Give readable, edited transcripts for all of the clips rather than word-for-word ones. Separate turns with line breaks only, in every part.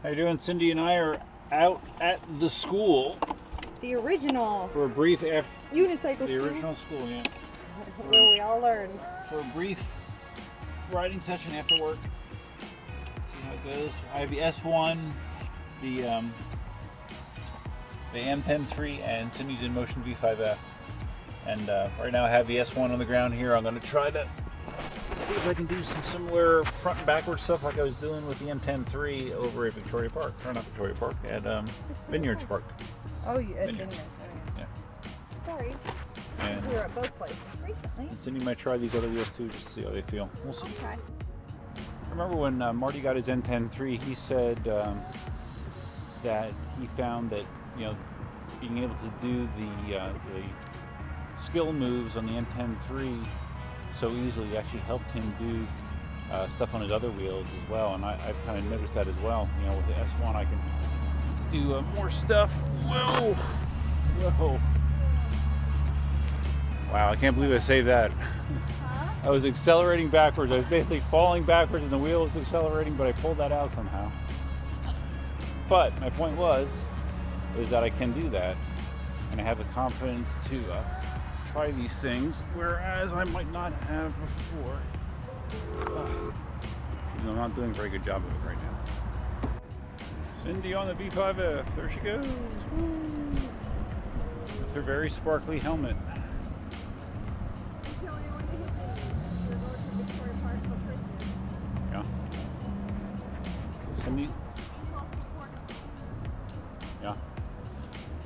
How you doing? Cindy and I are out at the school.
The original.
For a brief
unicycle
The original school, yeah.
Where we all learn.
For a brief riding session after work. See how it goes. I have the S1, the Mten3 and Cindy's Inmotion V5F. And right now I have the S1 on the ground here. I'm going to try to see if I can do some similar front and backward stuff like I was doing with the Mten3 over at Victoria Park. Or not Victoria Park, at Vineyards Park.
Oh, yeah, at
Vineyards.
Vineyards.
Yeah.
Sorry.
And
we were at both places recently.
Cindy might try these other wheels too, just to see how they feel. We'll see.
Okay.
I remember when Marty got his Mten3, he said that he found that, you know, being able to do the skill moves on the Mten3 so easily actually helped him do stuff on his other wheels as well. And I've kind of noticed that as well. You know, with the S1 I can do more stuff. Whoa! Whoa! Wow, I can't believe I saved that.
Huh?
I was accelerating backwards. I was basically falling backwards and the wheel was accelerating, but I pulled that out somehow. But my point is that I can do that. And I have the confidence to try these things, whereas I might not have before. I'm not doing a very good job of it right now. Cindy on the V5F, there she goes. Woo. With her very sparkly helmet. Yeah. Cindy. Yeah.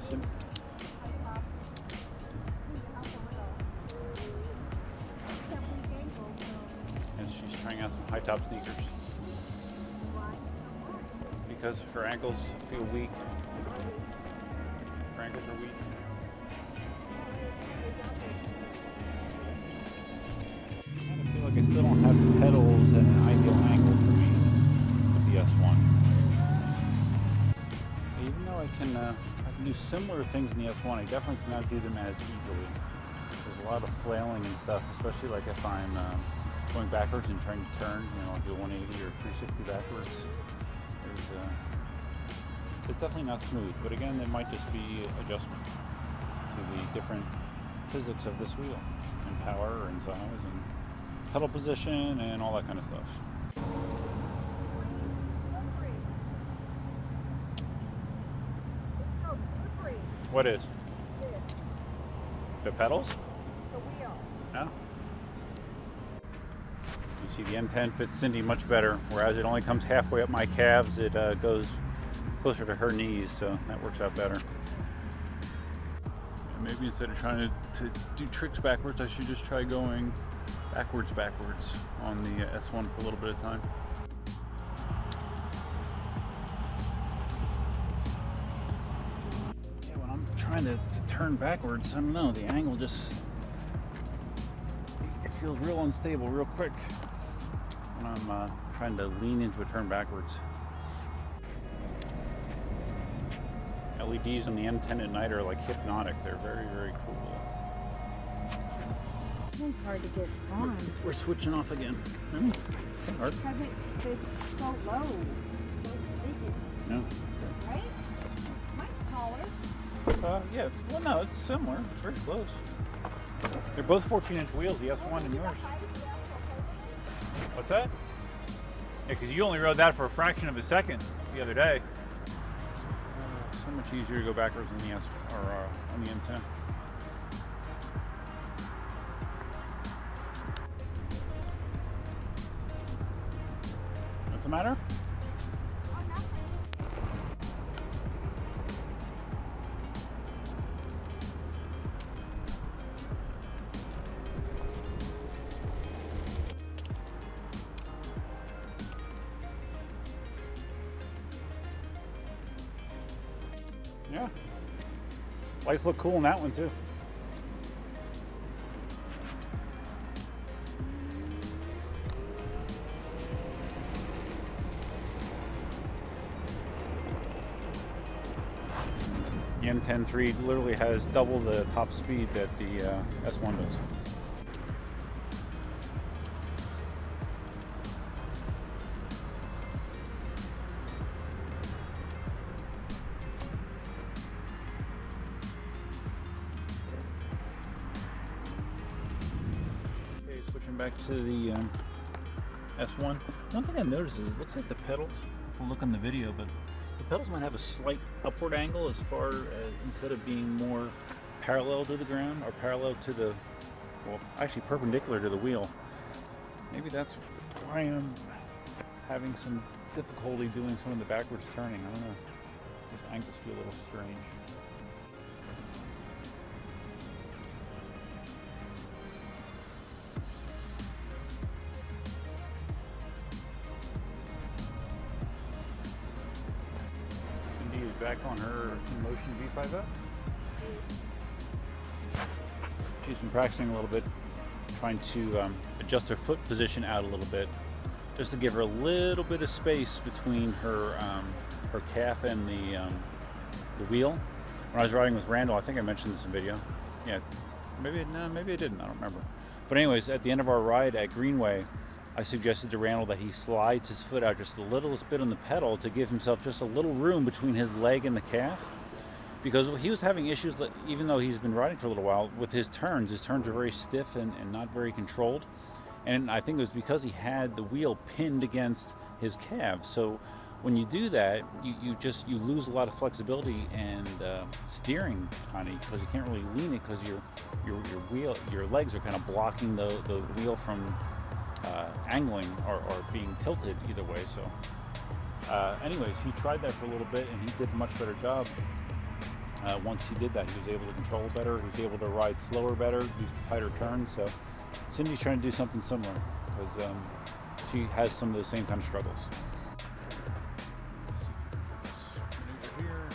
Cindy. And she's trying out some high top sneakers. Because her ankles feel weak. Her ankles are weak. I kind of feel like I still don't have the pedals at an ideal angle for me with the S1. Even though I can do similar things in the S1, I definitely cannot do them as easily. There's a lot of flailing and stuff, especially like if I'm going backwards and trying to turn, you know, do a 180 or 360 backwards. It's definitely not smooth, but again, it might just be adjustment to the different physics of this wheel, and power and size and pedal position and all that kind of stuff. What is? The pedals?
The wheel.
No. You see the M10 fits Cindy much better, whereas it only comes halfway up my calves. It goes closer to her knees, so that works out better. And maybe instead of trying to do tricks backwards, I should just try going backwards on the S1 for a little bit of time. Yeah, when I'm trying to turn backwards, I don't know, the angle just, it feels real unstable real quick when I'm trying to lean into a turn backwards. LEDs on the M10 at night are like hypnotic. They're very, very cool.
It's hard to get on.
We're switching off again. It's hard.
Because it's so low. So rigid.
No.
Right? Mine's taller.
Yeah. Well, no, it's similar. It's very close. They're both 14-inch wheels, the S1 and yours. What's that? Yeah, because you only rode that for a fraction of a second the other day. So much easier to go backwards on the on the M10. What's the matter? Yeah. Lights look cool in that one too. The Mten3 literally has double the top speed that the S1 does. back to the S1. One thing I've noticed is it looks like the pedals, if we look on the video, but the pedals might have a slight upward angle as far as instead of being more parallel to the ground or parallel to the, well, actually perpendicular to the wheel. Maybe that's why I'm having some difficulty doing some of the backwards turning. I don't know. These angles feel a little strange. Cindy is back on her Inmotion V5F. She's been practicing a little bit, trying to adjust her foot position out a little bit, just to give her a little bit of space between her her calf and the wheel. When I was riding with Randall, I think I mentioned this in video. Yeah, maybe I didn't. I don't remember. But anyways, at the end of our ride at Greenway, I suggested to Randall that he slides his foot out just the littlest bit on the pedal to give himself just a little room between his leg and the calf, because he was having issues, even though he's been riding for a little while, with his turns. His turns are very stiff and not very controlled. And I think it was because he had the wheel pinned against his calf. So when you do that, you lose a lot of flexibility and steering, kind of, because you can't really lean it because your legs are kind of blocking the wheel from angling or being tilted either way. So anyways, he tried that for a little bit and he did a much better job. Once he did that, he was able to control better. He was able to ride slower better, do tighter turns. So Cindy's trying to do something similar because she has some of those same kind of struggles. Over here.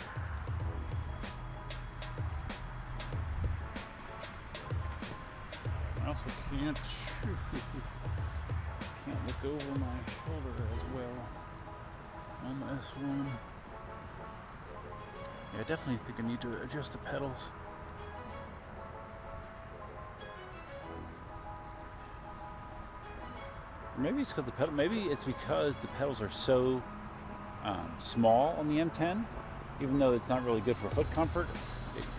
I also can't look over my shoulder as well on the S1. Yeah, I definitely think I need to adjust the pedals. Maybe it's because the pedals are so small on the M10, even though it's not really good for foot comfort.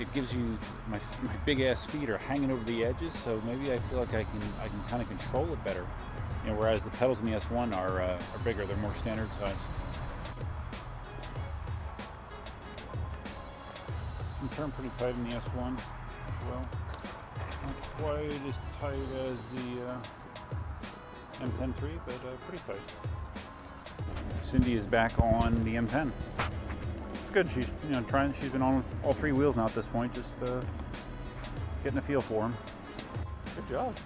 It gives you, my big ass feet are hanging over the edges, so maybe I feel like I can kind of control it better. You know, whereas the pedals in the S1 are bigger, they're more standard size. You can turn pretty tight in the S1 as well. Not quite as tight as the Mten3, but pretty tight. Cindy is back on the M10. It's good. She's she's been on all three wheels now at this point, just getting a feel for them. Good job.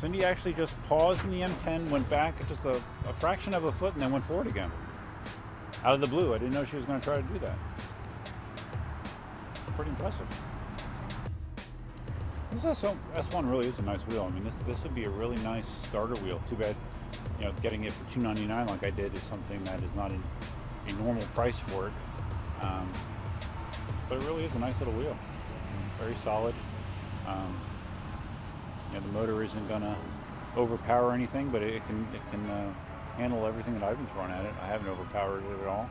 Cindy actually just paused in the M10, went back just a fraction of a foot, and then went forward again. Out of the blue. I didn't know she was going to try to do that. Pretty impressive. This S1 really is a nice wheel. I mean, this would be a really nice starter wheel. Too bad, getting it for $299 like I did is something that is not a normal price for it. But it really is a nice little wheel. Very solid. The motor isn't gonna overpower anything, but it can handle everything that I've been throwing at it. I haven't overpowered it at all.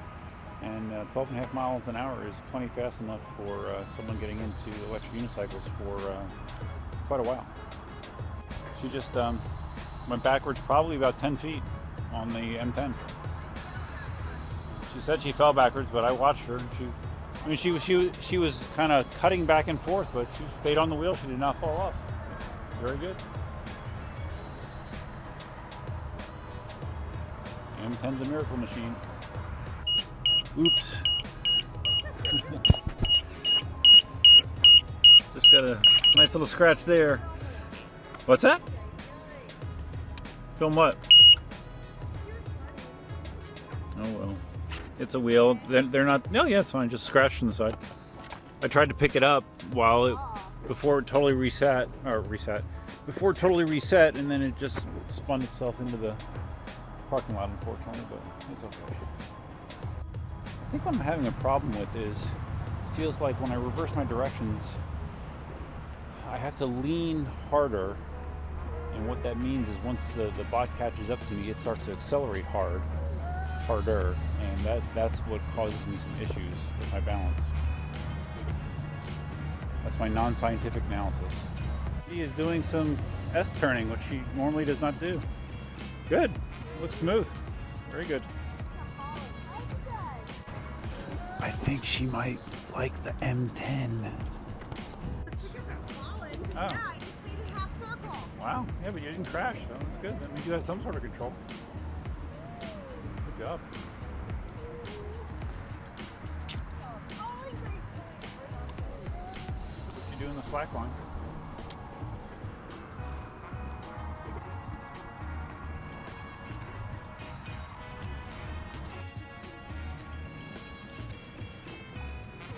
And 12.5 miles an hour is plenty fast enough for someone getting into electric unicycles for quite a while. She just went backwards probably about 10 feet on the M10. She said she fell backwards, but I watched her. She was kind of cutting back and forth, but she stayed on the wheel. She did not fall off. Very good. M10's a miracle machine. Oops. Just got a nice little scratch there. What's that? Film what? Oh well. It's a wheel. They're not. No, yeah, it's fine. Just scratched on the side. I tried to pick it up before it totally reset, before it totally reset, and then it just spun itself into the parking lot, unfortunately, but it's okay. I think what I'm having a problem with is, it feels like when I reverse my directions, I have to lean harder, and what that means is once the bot catches up to me, it starts to accelerate harder, and that's what causes me some issues with my balance. That's my non-scientific analysis. He is doing some S turning, which she normally does not do. Good. Looks smooth. Very good. I think she might like the M10. Oh.
Yeah, I just made a half circle.
Wow. Yeah, but you didn't crash, so that's good. That means you had some sort of control. Good job. What you do in the slack line?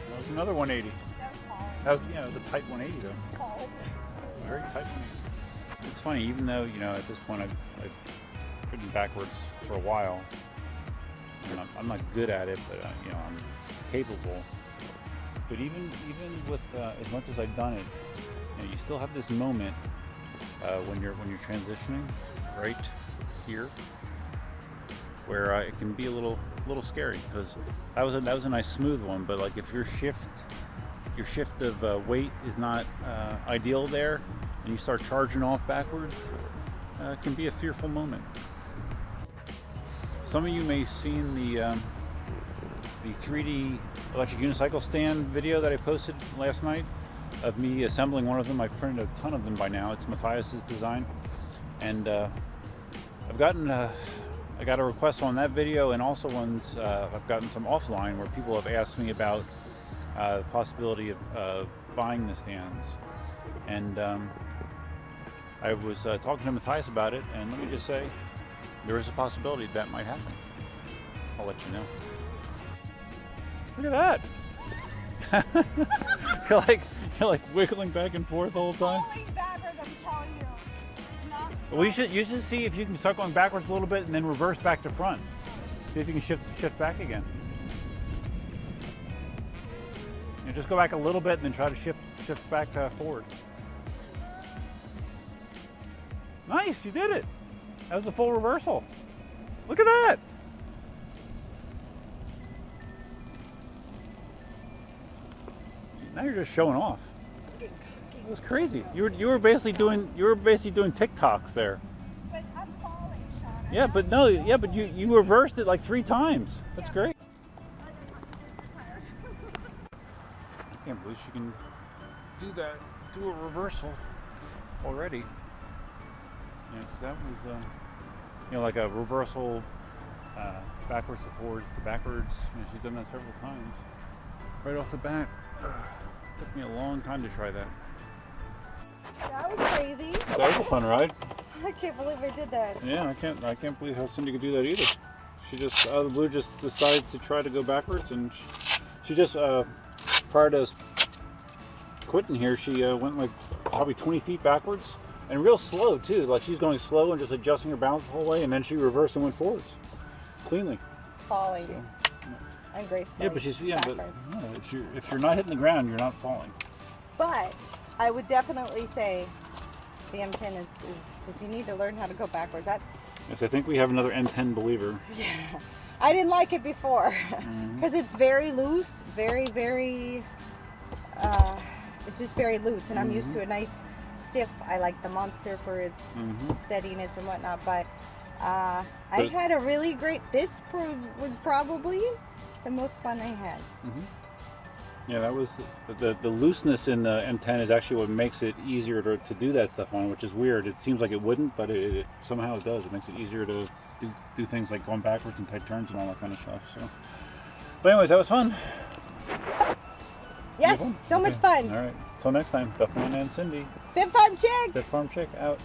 That was another 180. That was, yeah, it was a tight 180 though. Very tight 180. It's funny, even though, you know, at this point I've ridden backwards for a while. I'm not good at it, but you know, I'm capable. But even with as much as I've done it, you know, you still have this moment when you're transitioning right here, where it can be a little scary, because that was a nice smooth one. But like if your shift of weight is not ideal there, and you start charging off backwards, it can be a fearful moment. Some of you may have seen the 3D electric unicycle stand video that I posted last night of me assembling one of them. I've printed a ton of them by now. It's Matthias's design, and I've gotten I got a request on that video, and also ones I've gotten some offline where people have asked me about the possibility of buying the stands. And I was talking to Matthias about it, and let me just say, there is a possibility that might happen. I'll let you know. Look at that! you're like wiggling back and forth the whole time.
Falling backwards, I'm telling you. Not
Well, you should see if you can start going backwards a little bit and then reverse back to front. See if you can shift back again. You know, just go back a little bit and then try to shift back forward. Nice, you did it. That was a full reversal. Look at that. Now you're just showing off. It was crazy. You were basically doing TikToks there.
But I'm falling, Sean.
Yeah, but no, yeah, but you reversed it like 3 times. That's great. I can't believe she can do a reversal already. Yeah, because that was, you know, like a reversal backwards to forwards to backwards. You know, she's done that several times. Right off the bat. Took me a long time to try that.
That was crazy.
That was a fun ride.
I can't believe I did that.
Yeah, I can't believe how Cindy could do that either. She just out of the blue just decides to try to go backwards, and she just prior to quitting here, she went like probably 20 feet backwards, and real slow too. Like she's going slow and just adjusting her balance the whole way, and then she reversed and went forwards cleanly.
Falling.
So,
I'm graceful.
yeah, but if you're not hitting the ground, you're not falling.
But I would definitely say the M10 is if you need to learn how to go backwards.
Yes, I think we have another M10 believer.
Yeah, I didn't like it before because it's very loose, very it's just very loose, and I'm used to a nice stiff. I like the Monster for its steadiness and whatnot, but I've had a really great. This was probably the most fun I had.
Yeah, that was the looseness in the M10 is actually what makes it easier to do that stuff on, which is weird. It seems like it wouldn't, but it somehow it does. It makes it easier to do things like going backwards and tight turns and all that kind of stuff. So, but anyways, that was fun.
Yes, so much fun.
All right, till next time, Duffman and Cindy.
Fit Farm Chick.
Fit Farm Chick out.